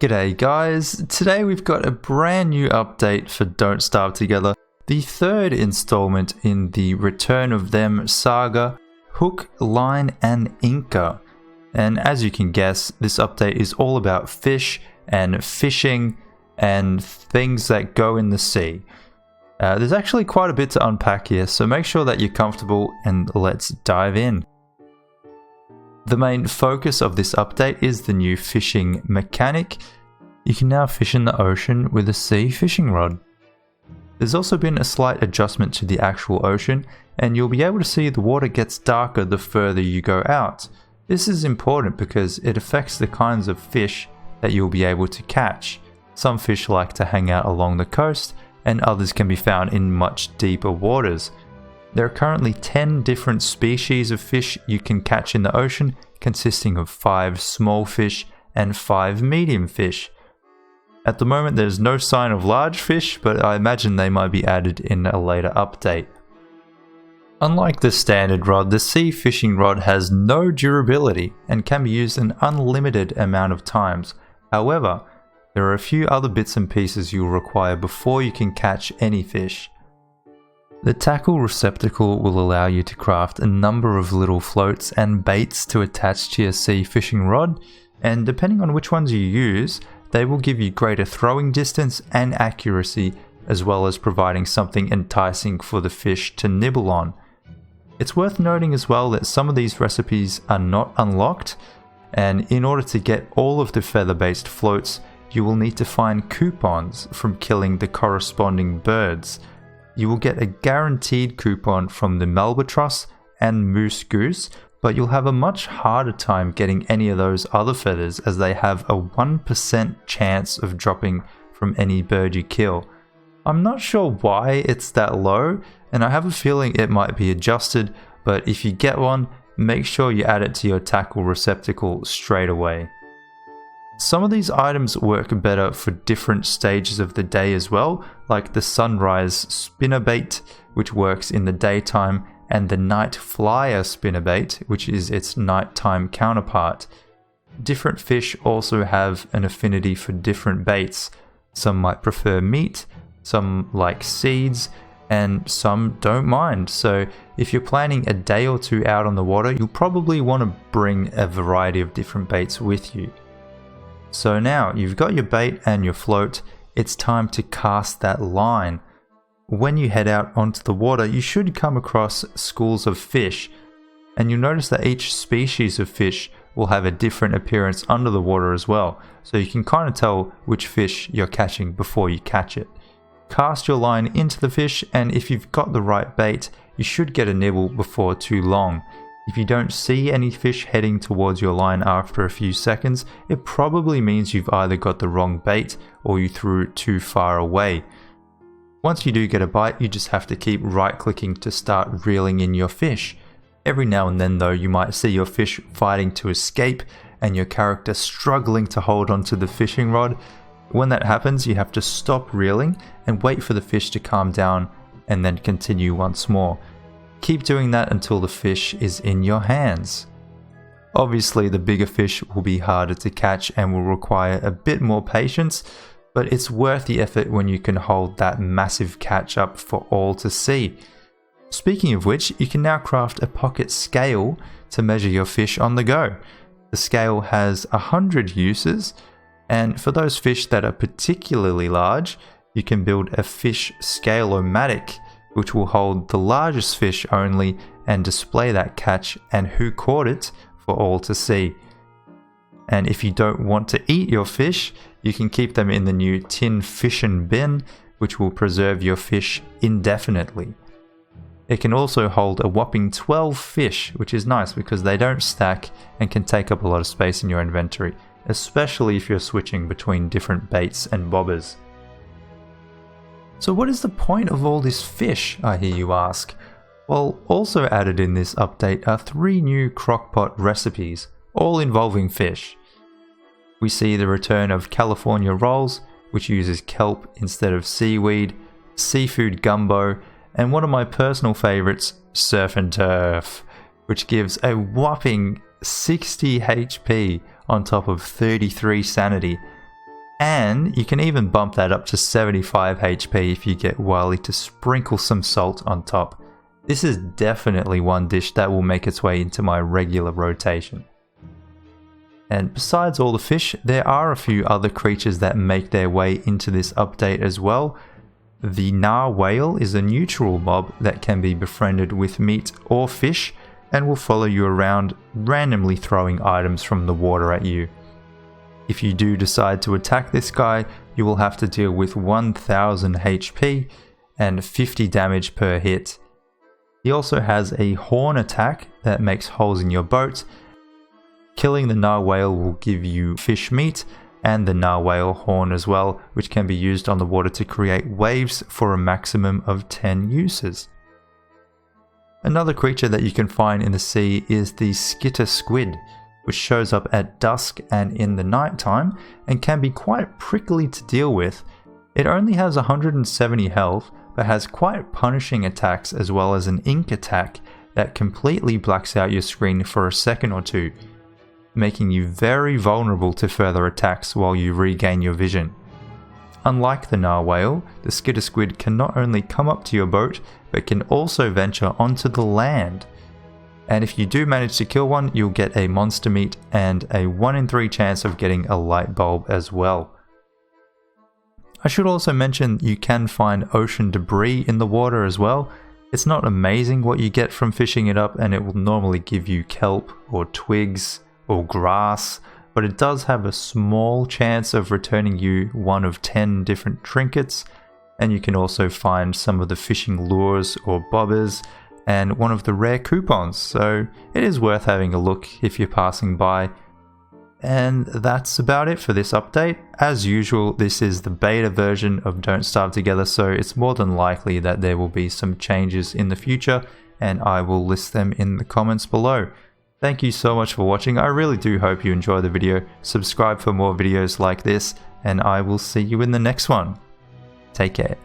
G'day guys, today we've got a brand new update for Don't Starve Together, the third installment in the Return of Them saga, Hook, Line and Inker. And as you can guess, this update is all about fish and fishing and things that go in the sea. There's actually quite a bit to unpack here, so make sure that you're comfortable and let's dive in. The main focus of this update is the new fishing mechanic. You can now fish in the ocean with a sea fishing rod. There's also been a slight adjustment to the actual ocean, and you'll be able to see the water gets darker the further you go out. This is important because it affects the kinds of fish that you'll be able to catch. Some fish like to hang out along the coast, and others can be found in much deeper waters. There are currently 10 different species of fish you can catch in the ocean, consisting of 5 small fish and 5 medium fish. At the moment there's no sign of large fish, but I imagine they might be added in a later update. Unlike the standard rod, the sea fishing rod has no durability and can be used an unlimited amount of times. However, there are a few other bits and pieces you'll require before you can catch any fish. The tackle receptacle will allow you to craft a number of little floats and baits to attach to your sea fishing rod, and depending on which ones you use, they will give you greater throwing distance and accuracy, as well as providing something enticing for the fish to nibble on. It's worth noting as well that some of these recipes are not unlocked, and in order to get all of the feather-based floats, you will need to find coupons from killing the corresponding birds. You will get a guaranteed coupon from the Malbatross and Moose Goose, but you'll have a much harder time getting any of those other feathers as they have a 1% chance of dropping from any bird you kill. I'm not sure why it's that low, and I have a feeling it might be adjusted, but if you get one, make sure you add it to your tackle receptacle straight away. Some of these items work better for different stages of the day as well, like the sunrise spinnerbait, which works in the daytime, and the night flyer spinnerbait, which is its nighttime counterpart. Different fish also have an affinity for different baits. Some might prefer meat, some like seeds, and some don't mind. So if you're planning a day or two out on the water, you'll probably want to bring a variety of different baits with you. So now you've got your bait and your float, it's time to cast that line. When you head out onto the water, you should come across schools of fish, and you'll notice that each species of fish will have a different appearance under the water as well, so you can kind of tell which fish you're catching before you catch it. Cast your line into the fish, and if you've got the right bait, you should get a nibble before too long. If you don't see any fish heading towards your line after a few seconds, it probably means you've either got the wrong bait or you threw it too far away. Once you do get a bite, you just have to keep right-clicking to start reeling in your fish. Every now and then though, you might see your fish fighting to escape and your character struggling to hold onto the fishing rod. When that happens, you have to stop reeling and wait for the fish to calm down and then continue once more. Keep doing that until the fish is in your hands. Obviously, the bigger fish will be harder to catch and will require a bit more patience, but it's worth the effort when you can hold that massive catch up for all to see. Speaking of which, you can now craft a pocket scale to measure your fish on the go. The scale has 100 uses, and for those fish that are particularly large, you can build a fish scale-o-matic, which will hold the largest fish only and display that catch and who caught it for all to see. And if you don't want to eat your fish, you can keep them in the new tin fishin' bin, which will preserve your fish indefinitely. It can also hold a whopping 12 fish, which is nice because they don't stack and can take up a lot of space in your inventory, especially if you're switching between different baits and bobbers. So what is the point of all this fish, I hear you ask? Well, also added in this update are 3 new Crock-Pot recipes, all involving fish. We see the return of California rolls, which uses kelp instead of seaweed, seafood gumbo, and one of my personal favorites, surf and turf, which gives a whopping 60 HP on top of 33 sanity. And you can even bump that up to 75 HP if you get Wily to sprinkle some salt on top. This is definitely one dish that will make its way into my regular rotation. And besides all the fish, there are a few other creatures that make their way into this update as well. The Narwhal is a neutral mob that can be befriended with meat or fish and will follow you around, randomly throwing items from the water at you. If you do decide to attack this guy, you will have to deal with 1000 HP and 50 damage per hit. He also has a horn attack that makes holes in your boat. Killing the Narwhal will give you fish meat and the Narwhal horn as well, which can be used on the water to create waves for a maximum of 10 uses. Another creature that you can find in the sea is the Skitter Squid, which shows up at dusk and in the night time and can be quite prickly to deal with. It only has 170 health, but has quite punishing attacks as well as an ink attack that completely blacks out your screen for a second or two, making you very vulnerable to further attacks while you regain your vision. Unlike the Narwhal, the Skitter Squid can not only come up to your boat, but can also venture onto the land. And if you do manage to kill one, you'll get a monster meat and a 1 in 3 chance of getting a light bulb as well. I should also mention you can find ocean debris in the water as well. It's not amazing what you get from fishing it up, and it will normally give you kelp or twigs or grass, but it does have a small chance of returning you one of 10 different trinkets, and you can also find some of the fishing lures or bobbers and one of the rare coupons, so it is worth having a look if you're passing by. And that's about it for this update. As usual, this is the beta version of Don't Starve Together, so it's more than likely that there will be some changes in the future, and I will list them in the comments below. Thank you so much for watching. I really do hope you enjoy the video. Subscribe for more videos like this, and I will see you in the next one. Take care.